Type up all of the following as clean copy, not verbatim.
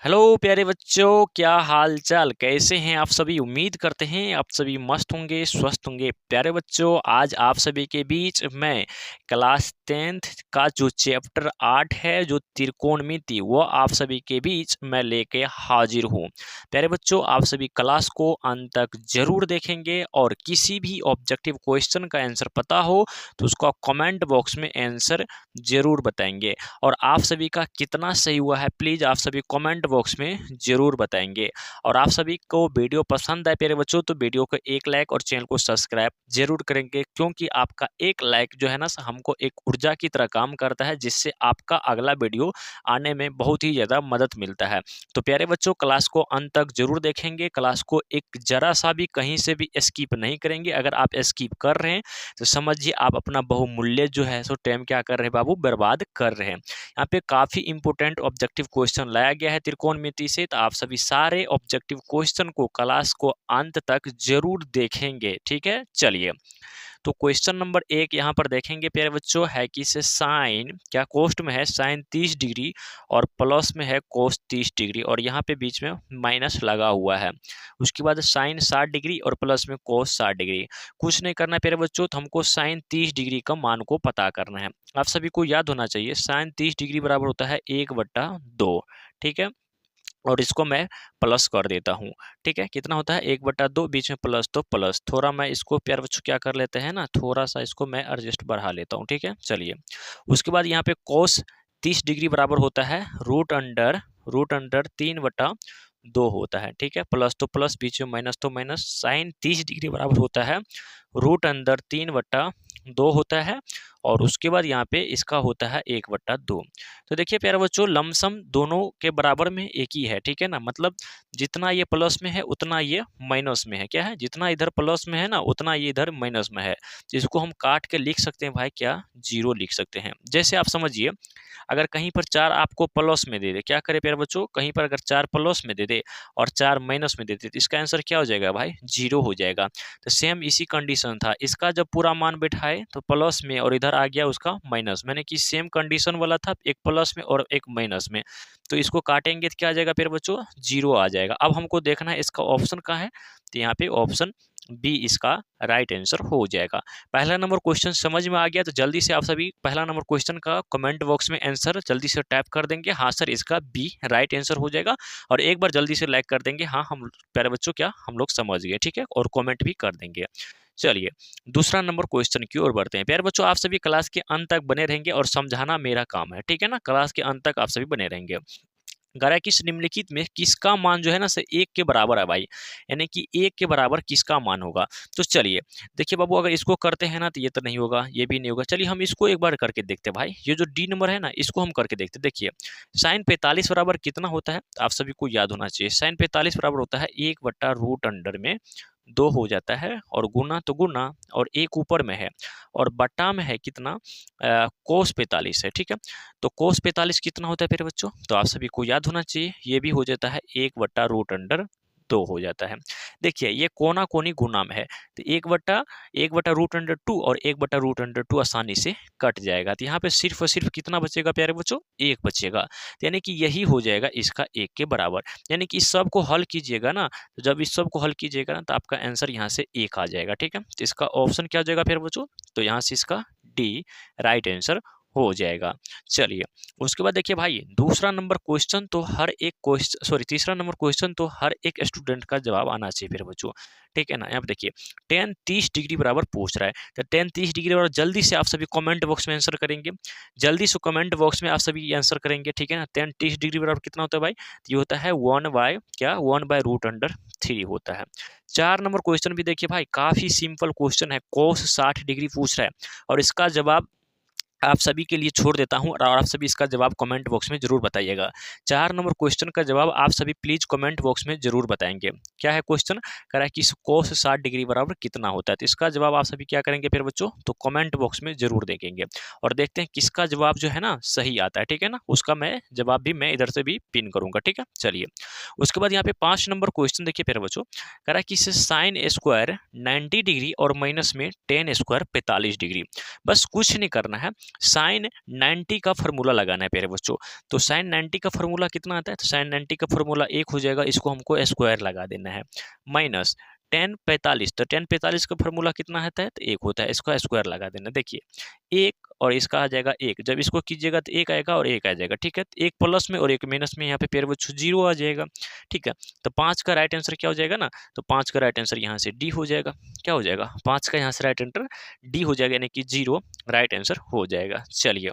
Hello प्यारे बच्चों, क्या हाल चाल, कैसे हैं आप सभी। उम्मीद करते हैं आप सभी मस्त होंगे, स्वस्थ होंगे। प्यारे बच्चों, आज आप सभी के बीच मैं क्लास 10th का जो चैप्टर 8 है, जो त्रिकोणमिति, वो आप सभी के बीच मैं लेके हाजिर हूँ। प्यारे बच्चों, आप सभी क्लास को अंत तक जरूर देखेंगे और किसी भी ऑब्जेक्टिव क्वेश्चन का आंसर पता हो तो उसका कमेंट बॉक्स में आंसर जरूर बताएंगे। और आप सभी का कितना सही हुआ है प्लीज़ आप सभी कमेंट बॉक्स में ज़रूर बताएंगे। और आप सभी को वीडियो पसंद आए प्यारे बच्चों तो वीडियो को एक लाइक और चैनल को सब्सक्राइब जरूर करेंगे, क्योंकि आपका एक लाइक जो है ना हमको एक ऊर्जा की तरह काम करता है, जिससे आपका अगला वीडियो आने में बहुत ही ज़्यादा मदद मिलता है। तो प्यारे बच्चों, क्लास को अंत तक जरूर देखेंगे, क्लास को एक जरा सा भी कहीं से भी स्किप नहीं करेंगे। अगर आप स्किप कर रहे हैं तो समझिए आप अपना बहुमूल्य जो है सो टाइम क्या कर रहे हैं बाबू, बर्बाद कर रहे हैं। यहाँ पे काफ़ी इंपॉर्टेंट ऑब्जेक्टिव क्वेश्चन लाया गया है त्रिकोणमिति से, तो आप सभी सारे ऑब्जेक्टिव क्वेश्चन को क्लास को अंत तक जरूर देखेंगे, ठीक है। चलिए, तो क्वेश्चन नंबर 1 यहाँ पर देखेंगे प्यारे बच्चों, है कि से साइन क्या कोष्ट में है साइन 30 डिग्री और प्लस में है कोस 30 डिग्री, और यहाँ पे बीच में माइनस लगा हुआ है। उसके बाद साइन 60 डिग्री और प्लस में कोस 60 डिग्री। कुछ नहीं करना है प्यारे बच्चों, तो हमको साइन 30 डिग्री का मान को पता करना है। आप सभी को याद होना चाहिए साइन 30 डिग्री बराबर होता है 1/2, ठीक है। और इसको मैं प्लस कर देता हूँ, ठीक है। कितना होता है 1/2, बीच में प्लस, तो प्लस थोड़ा मैं इसको प्यारे बच्चों क्या कर लेते हैं ना, थोड़ा सा इसको मैं एडजस्ट बढ़ा लेता हूँ, ठीक है। चलिए, उसके बाद यहाँ पे कोस 30 डिग्री बराबर होता है रूट अंडर 3/2 होता है, ठीक है। प्लस तो प्लस, बीच में माइनस तो माइनस। साइन 30 डिग्री बराबर होता है रूट अंडर 3/2 होता है, और उसके बाद यहाँ पे इसका होता है 1/2। तो देखिए प्यारे बच्चों, लमसम दोनों के बराबर में एक ही है, ठीक है ना। मतलब जितना ये प्लस में है उतना ये माइनस में है। क्या है, जितना इधर प्लस में है ना उतना ये इधर माइनस में है। जिसको हम काट के लिख सकते हैं भाई, क्या, 0 लिख सकते हैं। जैसे आप समझिए, अगर कहीं पर 4 आपको प्लस में दे दे, क्या करे प्यारे बच्चों, कहीं पर अगर 4 प्लस में दे दे और 4 माइनस में दे दे, तो इसका आंसर क्या हो जाएगा भाई, 0 हो जाएगा। तो सेम इसी कंडीशन था, इसका जब पूरा मान बैठाए तो प्लस में और इधर आ गया उसका माइनस, मैंने कि सेम कंडीशन वाला था, एक प्लस में और एक माइनस में। तो इसको काटेंगे तो क्या आ जाएगा प्यारे बच्चों, 0 आ जाएगा। अब हमको देखना है इसका ऑप्शन कहाँ है, तो यहाँ पे ऑप्शन बी इसका राइट आंसर हो जाएगा। पहला नंबर क्वेश्चन समझ में आ गया, तो जल्दी से आप सभी पहला नंबर क्वेश्चन का कमेंट बॉक्स में आंसर जल्दी से टाइप कर देंगे, हाँ सर इसका बी राइट आंसर हो जाएगा। और एक बार जल्दी से लाइक कर देंगे, हाँ हम प्यारे बच्चों क्या हम लोग समझ गए, ठीक है। और कमेंट भी कर देंगे। चलिए, दूसरा नंबर क्वेश्चन की ओर बढ़ते हैं। प्यारे बच्चों, आप सभी क्लास के अंत तक बने रहेंगे और समझाना मेरा काम है, ठीक है ना। क्लास के अंत तक आप सभी बने रहेंगे। कह कि निम्नलिखित में किसका मान जो है ना से 1 के बराबर है भाई, यानी कि 1 के बराबर किसका मान होगा। तो चलिए देखिए बाबू, अगर इसको करते हैं ना तो ये तो नहीं होगा, ये भी नहीं होगा। चलिए हम इसको एक बार करके देखते हैं भाई, ये जो डी नंबर है ना इसको हम करके देखते हैं। देखिए, साइन 45 बराबर कितना होता है, तो आप सभी को याद होना चाहिए। साइन 45 बराबर होता है 1/√2 हो जाता है, और गुना तो गुना, और एक ऊपर में है और बटा में है कितना, कोस 45 है, ठीक है। तो कोस 45 कितना होता है फिर बच्चों, तो आप सभी को याद होना चाहिए, ये भी हो जाता है 1/√2 हो जाता है। देखिए ये कोना कोनी गुना में है, तो 1/√2 और 1/√2 आसानी से कट जाएगा। तो यहाँ पे सिर्फ और सिर्फ कितना बचेगा प्यारे बच्चों, 1 बचेगा। तो यानी कि यही हो जाएगा इसका 1 के बराबर। यानी कि इस सब को हल कीजिएगा ना, तो जब इस सब को हल कीजिएगा ना तो आपका आंसर यहाँ से 1 आ जाएगा, ठीक है। तो इसका ऑप्शन क्या हो जाएगा फिर बच्चों, तो यहाँ से इसका डी राइट आंसर हो जाएगा। चलिए, उसके बाद देखिए भाई, दूसरा नंबर क्वेश्चन तो हर एक क्वेश्चन, सॉरी तीसरा नंबर क्वेश्चन तो हर एक स्टूडेंट का जवाब आना चाहिए फिर बच्चों, ठीक है ना। यहाँ पे देखिए tan 30 डिग्री बराबर पूछ रहा है, तो tan 30 डिग्री बराबर जल्दी से आप सभी कमेंट बॉक्स में आंसर करेंगे, जल्दी से कमेंट बॉक्स में आप सभी आंसर करेंगे, ठीक है ना। tan 30 डिग्री बराबर कितना होता है भाई, तो ये होता है 1/√3 होता है। 4 नंबर क्वेश्चन भी देखिए भाई, काफी सिंपल क्वेश्चन है, cos 60 डिग्री पूछ रहा है, और इसका जवाब आप सभी के लिए छोड़ देता हूं, और आप सभी इसका जवाब कमेंट बॉक्स में जरूर बताइएगा। 4 नंबर क्वेश्चन का जवाब आप सभी प्लीज कमेंट बॉक्स में जरूर बताएंगे। क्या है क्वेश्चन, कह रहा है कि कोस 60 डिग्री बराबर कितना होता है, तो इसका जवाब आप सभी क्या करेंगे फिर बच्चों, तो कमेंट बॉक्स में जरूर देखेंगे, और देखते हैं किसका जवाब जो है ना सही आता है, ठीक है ना। उसका मैं जवाब भी मैं इधर से भी पिन करूंगा, ठीक है। चलिए, उसके बाद यहाँ पे 5 नंबर क्वेश्चन देखिए फिर बच्चों, कह रहा है कि साइन स्क्वायर 90 डिग्री और माइनस में टेन स्क्वायर 45 डिग्री। बस कुछ नहीं करना है, साइन 90 का फॉर्मूला लगाना है प्यारे बच्चों। तो साइन 90 का फॉर्मूला कितना आता है, तो साइन 90 का फॉर्मूला 1 हो जाएगा, इसको हमको स्क्वायर लगा देना है, माइनस टेन 45, तो टेन 45 का फॉर्मूला कितना आता है, तो 1 होता है, इसका स्क्वायर लगा देना। देखिए 1 और इसका आ जाएगा 1, जब इसको कीजिएगा तो 1 आएगा और 1 आ जाएगा, ठीक है। तो 1 प्लस में और 1 माइनस में, यहाँ पे प्यारे बच्चों 0 आ जाएगा, ठीक है। तो 5 का राइट आंसर क्या हो जाएगा ना, तो 5 का राइट आंसर यहाँ से डी हो जाएगा। क्या हो जाएगा, 5 का यहाँ से राइट आंसर डी हो जाएगा, यानी कि 0 राइट आंसर हो जाएगा। चलिए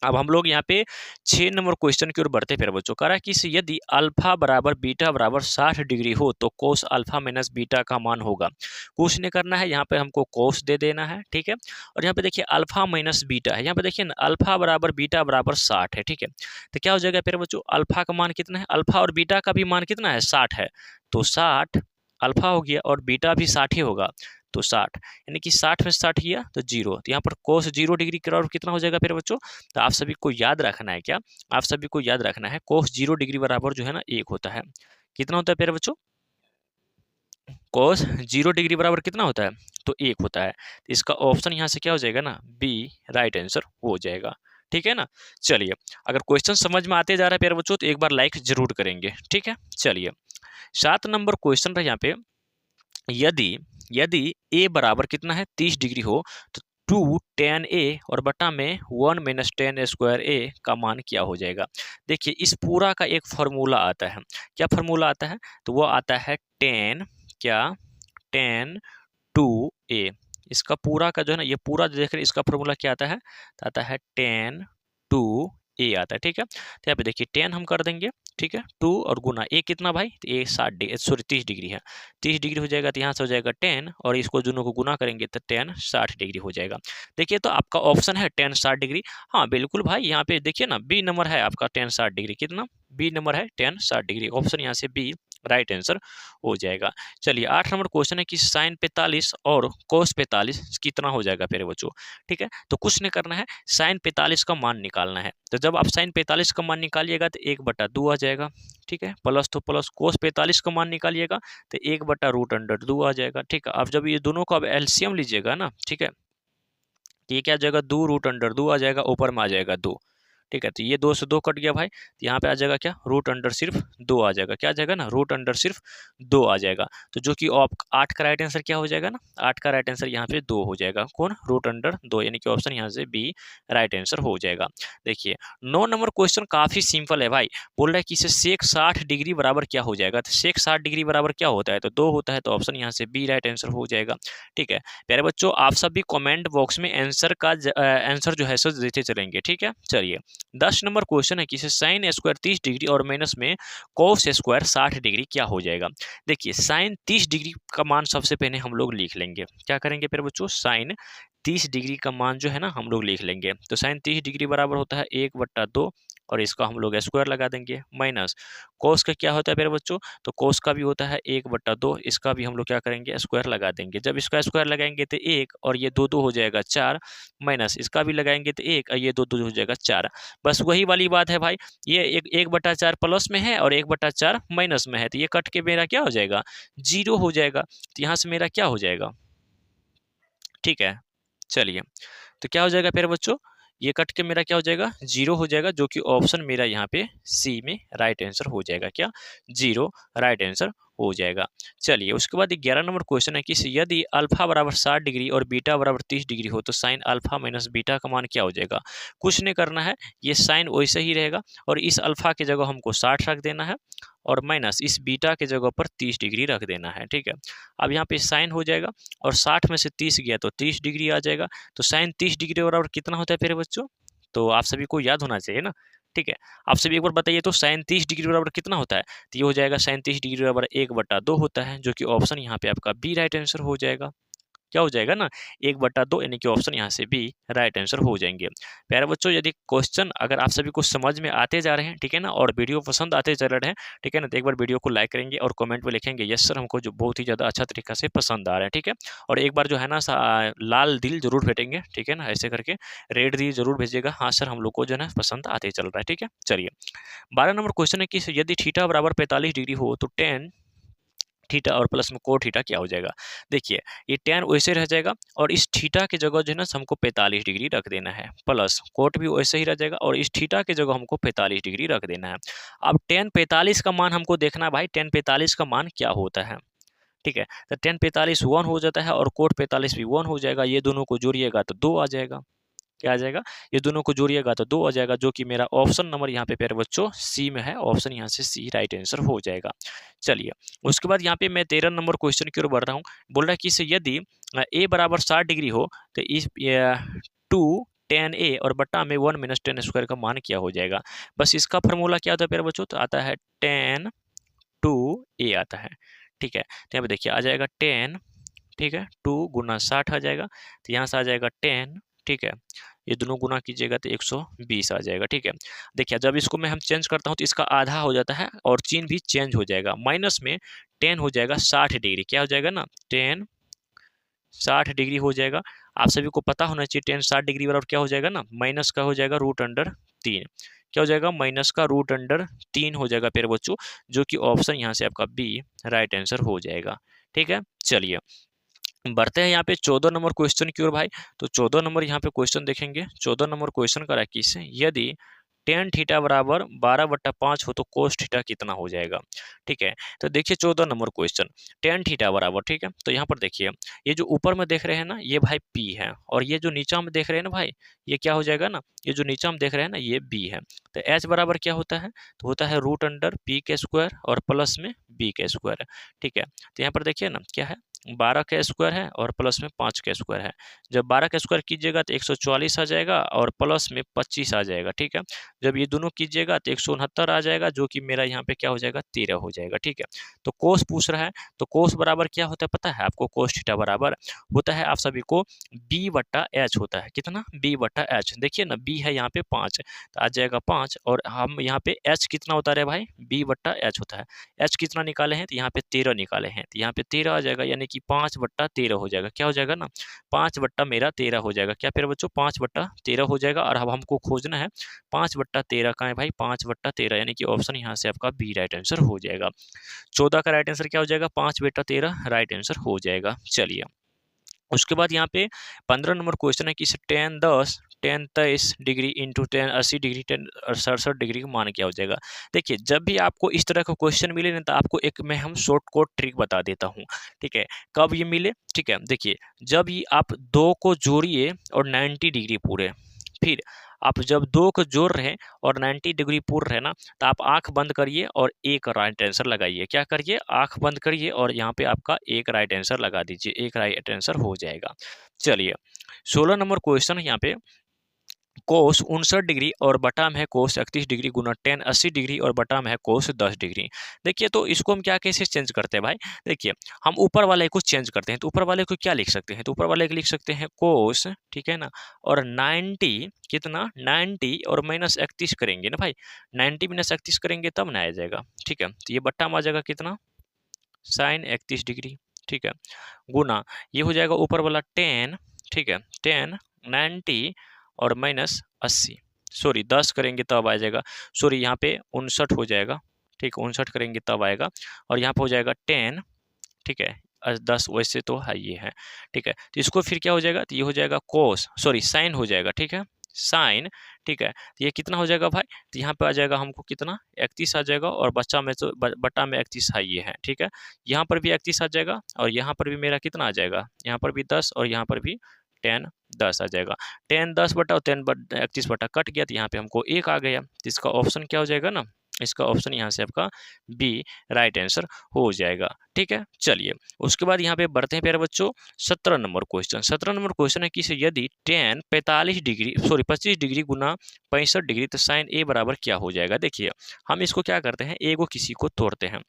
अब हम लोग यहाँ पे 6 नंबर क्वेश्चन की ओर बढ़ते हैं। फिर बच्चों कह रहा है कि यदि अल्फा बराबर बीटा बराबर 60 डिग्री हो तो कोस अल्फा माइनस बीटा का मान होगा। कुछ नहीं करना है, यहाँ पे हमको कोस दे देना है, ठीक है। और यहाँ पे देखिए अल्फा माइनस बीटा है, यहाँ पे देखिए ना अल्फा बराबर बीटा बराबर 60 है, ठीक है। तो क्या हो जाएगा फिर बच्चों, अल्फा का मान कितना है, अल्फा और बीटा का भी मान कितना है, 60 है। तो 60 अल्फा हो गया और बीटा भी 60 ही होगा, तो 60 यानी कि 60 में 60 किया तो 0। तो यहाँ पर कोस 0 डिग्री के बराबर कितना हो जाएगा फिर बच्चों, तो आप सभी को याद रखना है, क्या आप सभी को याद रखना है, कोस 0 डिग्री बराबर जो है ना 1 होता है। कितना होता है प्यारे बच्चों, कोस 0 डिग्री बराबर कितना होता है, तो 1 होता है। तो इसका ऑप्शन यहाँ से क्या हो जाएगा ना, बी राइट आंसर हो जाएगा, ठीक है ना। चलिए अगर क्वेश्चन समझ में आते जा रहा है प्यारे बच्चों तो एक बार लाइक जरूर करेंगे, ठीक है। चलिए 7 नंबर क्वेश्चन है यहाँ पे, यदि यदि ए बराबर कितना है 30 डिग्री हो तो 2 tan a और बटा में 1 माइनस टेन स्क्वायर ए का मान क्या हो जाएगा। देखिए इस पूरा का एक फार्मूला आता है, क्या फार्मूला आता है, तो वो आता है टेन क्या, टेन 2a। इसका पूरा का जो है ना, ये पूरा देख रहे इसका फार्मूला क्या आता है, तो आता है टेन 2a आता है, ठीक है। तो यहाँ पे देखिए 10 हम कर देंगे, ठीक है, 2 और गुना ए कितना भाई, तो ए 60 डिग्री, सॉरी 30 डिग्री है, 30 डिग्री हो जाएगा। तो यहाँ से हो जाएगा 10 और इसको दोनों को गुना करेंगे तो 10 60 डिग्री हो जाएगा। देखिए तो आपका ऑप्शन है 10 60 डिग्री, हाँ बिल्कुल भाई, यहाँ पे देखिए ना बी नंबर है आपका 10 60 डिग्री, कितना, बी नंबर है 10 60 डिग्री, ऑप्शन यहाँ से बी राइट आंसर हो जाएगा। चलिए 8 नंबर क्वेश्चन है कि साइन 45 और कोस 45 कितना हो जाएगा प्यारे बच्चों, ठीक है। तो कुछ नहीं करना है, साइन 45 का मान निकालना है। तो जब आप साइन 45 का मान निकालिएगा तो 1/2 आ जाएगा, ठीक है, प्लस तो प्लस, कोस 45 का मान निकालिएगा तो 1/√2 आ जाएगा, ठीक है। अब जब ये दोनों का एलसीएम लीजिएगा ना, ठीक है, तो ये क्या आ जाएगा, 2√2 आ जाएगा, ऊपर में आ जाएगा 2, ठीक है। तो ये 2 से 2 कट गया भाई, तो यहाँ पे आ जाएगा क्या, रूट अंडर सिर्फ 2 आ जाएगा, क्या आ जाएगा ना, रूट अंडर सिर्फ 2 आ जाएगा। तो जो कि 8 का राइट आंसर क्या हो जाएगा ना, 8 का राइट आंसर यहाँ पे 2 हो जाएगा, कौन, रूट अंडर 2, यानी कि ऑप्शन यहाँ से बी राइट आंसर हो जाएगा। देखिए 9 नंबर क्वेश्चन काफी सिंपल है भाई, बोल रहा है कि इसे सेक 60 डिग्री बराबर क्या हो जाएगा। तो सेक 60 डिग्री बराबर क्या होता है, तो 2 होता है, तो ऑप्शन यहाँ से बी राइट आंसर हो जाएगा, ठीक है। प्यारे बच्चों आप सभी कमेंट बॉक्स में आंसर जो है सो देते चलेंगे, ठीक है। चलिए 10 नंबर क्वेश्चन है कि साइन स्क्वायर 30 डिग्री और माइनस में कोस स्क्वायर 60 डिग्री क्या हो जाएगा। देखिए साइन 30 डिग्री का मान सबसे पहले हम लोग लिख लेंगे, क्या करेंगे फिर बच्चों, साइन 30 डिग्री का मान जो है ना हम लोग लिख लेंगे। तो साइन 30 डिग्री बराबर होता है 1/2 और इसका हम लोग स्क्वायर लगा देंगे, माइनस कोस का क्या होता है मेरे बच्चों, तो कोस का भी होता है 1/2, इसका भी हम लोग क्या करेंगे, स्क्वायर लगा देंगे। जब इसका स्क्वायर लगाएंगे तो 1 और ये 2 2 हो जाएगा 4, माइनस इसका भी लगाएंगे तो 1 और ये 2 2 हो जाएगा 4। बस वही वाली बात है भाई, ये 1/4 प्लस में है और 1/4 माइनस में है, तो ये कट के मेरा क्या हो जाएगा, 0 हो जाएगा। तो यहाँ से मेरा क्या हो जाएगा, ठीक है। चलिए तो क्या हो जाएगा फिर बच्चों, ये कट के मेरा क्या हो जाएगा, 0 हो जाएगा, जो कि ऑप्शन मेरा यहाँ पे सी में राइट आंसर हो जाएगा, क्या 0 राइट आंसर हो जाएगा। चलिए उसके बाद 11 नंबर क्वेश्चन है कि यदि अल्फा बराबर 60 डिग्री और बीटा बराबर 30 डिग्री हो तो साइन अल्फा माइनस बीटा का मान क्या हो जाएगा। कुछ नहीं करना है, ये साइन वैसे ही रहेगा और इस अल्फा की जगह हमको 60 रख देना है और माइनस इस बीटा के जगह पर 30 डिग्री रख देना है, ठीक है। अब यहाँ पे साइन हो जाएगा और 60 में से 30 गया तो 30 डिग्री आ जाएगा। तो साइन 30 डिग्री बराबर कितना होता है मेरे बच्चों, तो आप सभी को याद होना चाहिए ना, ठीक है। आप सभी एक बार बताइए तो साइन 30 डिग्री बराबर कितना होता है, तो ये हो जाएगा साइन 30 डिग्री बराबर 1/2 होता है, जो कि ऑप्शन यहाँ पे आपका बी राइट आंसर हो जाएगा। क्या हो जाएगा ना, 1/2, यानी कि ऑप्शन यहाँ से बी राइट आंसर हो जाएंगे। प्यारे बच्चों यदि क्वेश्चन अगर आप सभी को समझ में आते जा रहे हैं, ठीक है ना, और वीडियो पसंद आते जा रहे हैं, ठीक है ना, तो एक बार वीडियो को लाइक करेंगे और कमेंट में लिखेंगे यस सर हमको जो बहुत ही ज़्यादा अच्छा तरीका से पसंद आ रहा है, ठीक है। और एक बार जो है ना लाल दिल जरूर भेजेंगे, ठीक है ना, ऐसे करके रेड दिल जरूर भेजिएगा, हाँ सर हम लोग को जो है ना पसंद आते चल रहा है, ठीक है। चलिए 12 नंबर क्वेश्चन है कि यदि थीटा बराबर 45 डिग्री हो तो टेन थीटा और प्लस में कोट थीटा क्या हो जाएगा। देखिए ये tan वैसे रह जाएगा और इस थीटा की जगह जो है ना हमको 45 डिग्री रख देना है, प्लस कोट भी वैसे ही रह जाएगा और इस थीटा की जगह हमको 45 डिग्री रख देना है। अब tan 45 का मान हमको देखना है भाई, tan 45 का मान क्या होता है। ठीक है, तो tan 45 1 हो जाता है और कोट 45 भी 1 हो जाएगा। ये दोनों को जोड़िएगा तो 2 आ जाएगा। क्या आ जाएगा, ये दोनों को जोड़िएगा तो 2 आ जाएगा, जो कि मेरा ऑप्शन नंबर यहाँ पे प्यारे बच्चों सी में है। ऑप्शन यहाँ से सी राइट आंसर हो जाएगा। चलिए उसके बाद यहाँ पे मैं 13 नंबर क्वेश्चन की ओर बढ़ रहा हूँ। बोल रहा है कि इसे यदि ए बराबर 60 डिग्री हो तो इस 2 tan a और बट्टा में 1 - tan स्क्वायर का मान क्या हो जाएगा। बस इसका फॉर्मूला क्या होता है प्यारे बच्चों, तो आता है tan 2a आता है। ठीक है, तो यहाँ पे देखिए आ जाएगा 10, ठीक है, 2 गुना 60 आ जाएगा, तो यहाँ से आ जाएगा 10। ठीक है, ये दोनों गुना कीजिएगा तो 120 आ जाएगा। ठीक है, देखिए जब इसको मैं हम चेंज करता हूँ तो इसका आधा हो जाता है और चिन्ह भी चेंज हो जाएगा। माइनस में 10 हो जाएगा 60 डिग्री, क्या हो जाएगा ना 10 60 डिग्री हो जाएगा। आप सभी को पता होना चाहिए 10 60 डिग्री बराबर क्या हो जाएगा ना, माइनस का हो जाएगा √3। क्या हो जाएगा, माइनस का √3 हो जाएगा प्यारे बच्चों, जो कि ऑप्शन यहाँ से आपका बी राइट आंसर हो जाएगा। ठीक है, चलिए बढ़ते हैं यहाँ पे 14 नंबर क्वेश्चन की ओर भाई। तो 14 नंबर यहाँ पे क्वेश्चन देखेंगे। 14 नंबर क्वेश्चन करा कि इससे यदि tan थीटा बराबर 12/5 हो तो cos थीटा कितना हो जाएगा। ठीक है, तो देखिए 14 नंबर क्वेश्चन, tan थीटा बराबर, ठीक है, तो यहाँ पर देखिए ये जो ऊपर में देख रहे हैं ना ये भाई P है और ये जो नीचा में देख रहे हैं ना भाई ये क्या हो जाएगा ना, ये जो नीचा में देख रहे हैं ना ये B है। तो H बराबर क्या होता है, तो होता है √p² और प्लस में b²। ठीक है, तो यहाँ पर देखिए ना क्या है 12 का स्क्वायर है और प्लस में 5 का स्क्वायर है। जब 12 का स्क्वायर कीजिएगा तो 144 आ जाएगा और प्लस में 25 आ जाएगा। ठीक है, जब ये दोनों कीजिएगा तो 169 आ जाएगा, जो कि मेरा यहाँ पे क्या हो जाएगा 13 हो जाएगा। ठीक है, तो कोस पूछ रहा है, तो कोस बराबर क्या होता है पता है आपको, कोस थीटा बराबर होता है आप सभी को b/h होता है। कितना, b/h। देखिए ना b है यहाँ पे 5, तो आ जाएगा 5 और हम यहाँ पे h कितना होता है भाई, b/h होता है। h कितना निकाले हैं, तो यहाँ पे 13 निकाले हैं, तो यहाँ पे 13 आ जाएगा, यानी कि 5/13 हो जाएगा। क्या हो जाएगा ना 5/13 हो जाएगा। क्या फिर बच्चों 5/13 हो जाएगा। और अब हमको खोजना है 5/13 का है भाई, 5/13 यानी कि ऑप्शन यहाँ से आपका बी राइट आंसर हो जाएगा। 14 का राइट आंसर क्या हो जाएगा, 5/13 राइट आंसर हो जाएगा। चलिए उसके बाद यहाँ पे 15 नंबर क्वेश्चन है कि tan 10 tan 23 degree into tan 80 degree tan 67 degree का मान क्या हो जाएगा। देखिए जब भी आपको इस तरह का क्वेश्चन मिले ना तो आपको एक मैं हम शॉर्ट कोट ट्रिक बता देता हूँ। ठीक है, कब ये मिले, ठीक है, देखिए जब ये आप दो को जोड़िए और 90 डिग्री पूरे, फिर आप जब दो को जोड़ रहे हैं और 90 डिग्री पूर्ण रहे ना, तो आप आंख बंद करिए और एक राइट आंसर लगाइए। क्या करिए, आंख बंद करिए और यहाँ पे आपका एक राइट आंसर लगा दीजिए, एक राइट आंसर हो जाएगा। चलिए 16 नंबर क्वेश्चन है यहाँ पे, कोस 59 डिग्री और बटा में है कोस 31 डिग्री गुना tan 80 डिग्री और बटा में है कोस 10 डिग्री। देखिए तो इसको हम क्या कैसे चेंज करते हैं भाई, देखिए हम ऊपर वाले को चेंज करते हैं, तो ऊपर वाले को क्या लिख सकते हैं, तो ऊपर वाले को लिख सकते हैं कोस, ठीक है ना, और 90 कितना 90 और माइनस 31 करेंगे ना भाई, 90 - 31 करेंगे तब ना आ जाएगा। ठीक है, तो ये बट्टा में आ जाएगा कितना sin 31 डिग्री। ठीक है, गुना ये हो जाएगा ऊपर वाला 10, ठीक है, 10 90 और माइनस 80, सॉरी 10 करेंगे तब आ जाएगा, सॉरी यहाँ पे 59 हो जाएगा। ठीक है, 59 करेंगे तब आएगा और यहाँ पे हो जाएगा 10, ठीक है, 10 वैसे तो है ये है। ठीक है, तो इसको फिर क्या हो जाएगा, तो ये हो जाएगा कोस, सॉरी साइन हो जाएगा। ठीक है, साइन, ठीक है, तो ये कितना हो जाएगा भाई, तो यहाँ पे आ जाएगा हमको कितना 31 आ जाएगा और बच्चा में तो बट्टा में 31 है ये है। ठीक है, यहाँ पर भी 31 आ जाएगा और यहाँ पर भी मेरा कितना आ जाएगा, यहाँ पर भी 10 और यहाँ पर भी tan 10 आ जाएगा। tan 10 बटा और tan 31 बटा कट गया, तो यहाँ पे हमको 1 आ गया, तो इसका ऑप्शन क्या हो जाएगा ना, इसका ऑप्शन यहाँ से आपका बी राइट आंसर हो जाएगा। ठीक है, चलिए उसके बाद यहाँ पे बढ़ते हैं प्यारे बच्चों 17 नंबर क्वेश्चन। 17 नंबर क्वेश्चन है कि यदि tan 45 डिग्री सॉरी 25 डिग्री गुना 65 डिग्री तो साइन ए बराबर क्या हो जाएगा। देखिए हम इसको क्या करते हैं, ए को किसी को तोड़ते हैं,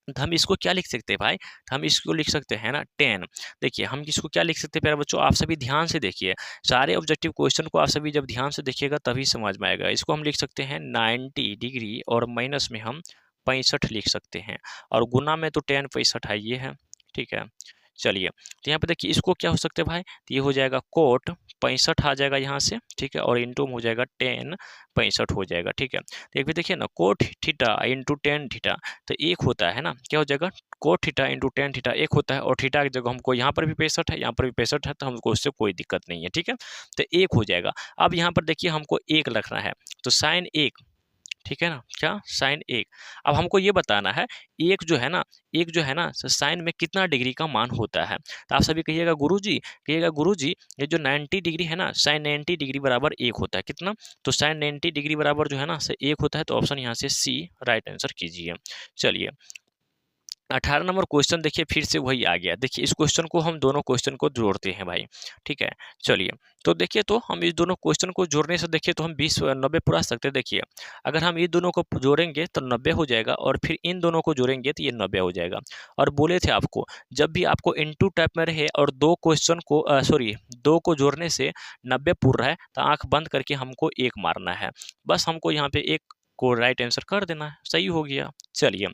तो हम इसको क्या लिख सकते हैं भाई, तो हम इसको लिख सकते हैं ना 10। देखिए हम इसको क्या लिख सकते हैं प्यारे बच्चों, आप सभी ध्यान से देखिए, सारे ऑब्जेक्टिव क्वेश्चन को आप सभी जब ध्यान से देखिएगा तभी समझ में आएगा। इसको हम लिख सकते हैं 90 डिग्री और माइनस में हम 65 लिख सकते हैं और गुना में तो tan 65 है ये है। ठीक है, चलिए, तो यहाँ पे देखिए इसको क्या हो सकता है भाई, तो ये हो जाएगा कोट 65 आ जाएगा यहाँ से, ठीक है, और इंटू में हो जाएगा 10 65 हो जाएगा, ठीक है। तो एक भी देखिए ना, कोट थीटा इंटू 10 थीटा, तो एक होता है ना, क्या हो जाएगा, कोट थीटा इंटू 10 थीटा एक होता है, और थीटा की जगह हमको यहाँ पर भी 65 है, यहाँ पर भी 65 है, तो हमको उससे कोई दिक्कत नहीं है, ठीक है। तो एक हो जाएगा। अब यहाँ पर देखिए हमको एक रखना है, तो साइन एक, ठीक है ना, क्या साइन एक। अब हमको ये बताना है एक जो है ना, एक जो है ना साइन में कितना डिग्री का मान होता है। तो आप सभी कहिएगा गुरुजी, कहिएगा गुरुजी ये जो 90 डिग्री है ना, साइन 90 डिग्री बराबर एक होता है, कितना, तो साइन 90 डिग्री बराबर जो है ना से एक होता है, तो ऑप्शन यहाँ से सी राइट आंसर कीजिए। चलिए 18 नंबर क्वेश्चन देखिए फिर से वही आ गया। देखिए इस क्वेश्चन को हम दोनों क्वेश्चन को जोड़ते हैं भाई, ठीक है। चलिए तो देखिए, तो हम इस दोनों क्वेश्चन को जोड़ने से देखिए तो हम 20 90 पूरा सकते हैं। देखिए अगर हम ये दोनों को जोड़ेंगे तो 90 हो जाएगा, और फिर इन दोनों को जोड़ेंगे तो ये 90 हो जाएगा। और बोले थे आपको जब भी आपको इनटू टाइप में रहे और दो क्वेश्चन को सॉरी दो को जोड़ने से 90 पूर रहा है, तो आंख बंद करके हमको एक मारना है। बस हमको यहाँ पे एक को राइट आंसर कर देना है, सही हो गया। चलिए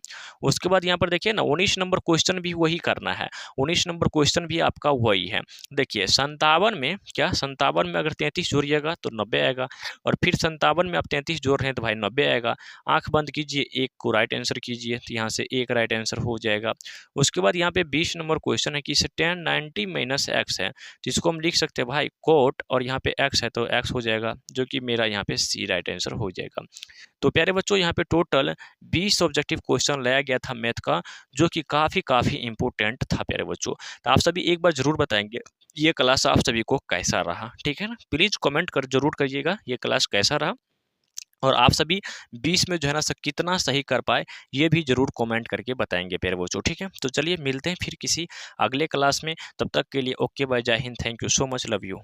उसके बाद यहाँ पर देखिए ना 19 नंबर क्वेश्चन भी वही करना है। 19 नंबर क्वेश्चन भी आपका वही है। देखिए 57 में क्या, 57 में अगर 33 जोड़िएगा तो 90 आएगा, और फिर 57 में आप 33 जोड़ रहे हैं तो भाई 90 आएगा। आंख बंद कीजिए, एक को राइट आंसर कीजिए, तो यहाँ से एक राइट आंसर हो जाएगा। उसके बाद यहाँ पे 20 नंबर क्वेश्चन है कि इसे 10 90 माइनस एक्स है, तो इसको हम लिख सकते हैं भाई कोट, और यहाँ पे एक्स है तो एक्स हो जाएगा, जो कि मेरा यहाँ पे सी राइट आंसर हो जाएगा। तो प्यारे बच्चों यहाँ पे टोटल 20 ऑब्जेक्टिव क्वेश्चन लाया गया था मैथ का, जो कि काफ़ी इंपॉर्टेंट था प्यारे बच्चों। तो आप सभी एक बार ज़रूर बताएंगे ये क्लास आप सभी को कैसा रहा, ठीक है ना। प्लीज़ कमेंट कर जरूर करिएगा ये क्लास कैसा रहा, और आप सभी 20 में जो है ना कितना सही कर पाए ये भी जरूर कमेंट करके बताएंगे प्यारे बच्चों, ठीक है। तो चलिए मिलते हैं फिर किसी अगले क्लास में, तब तक के लिए ओके बाय, जय Hind, thank you so much, love you.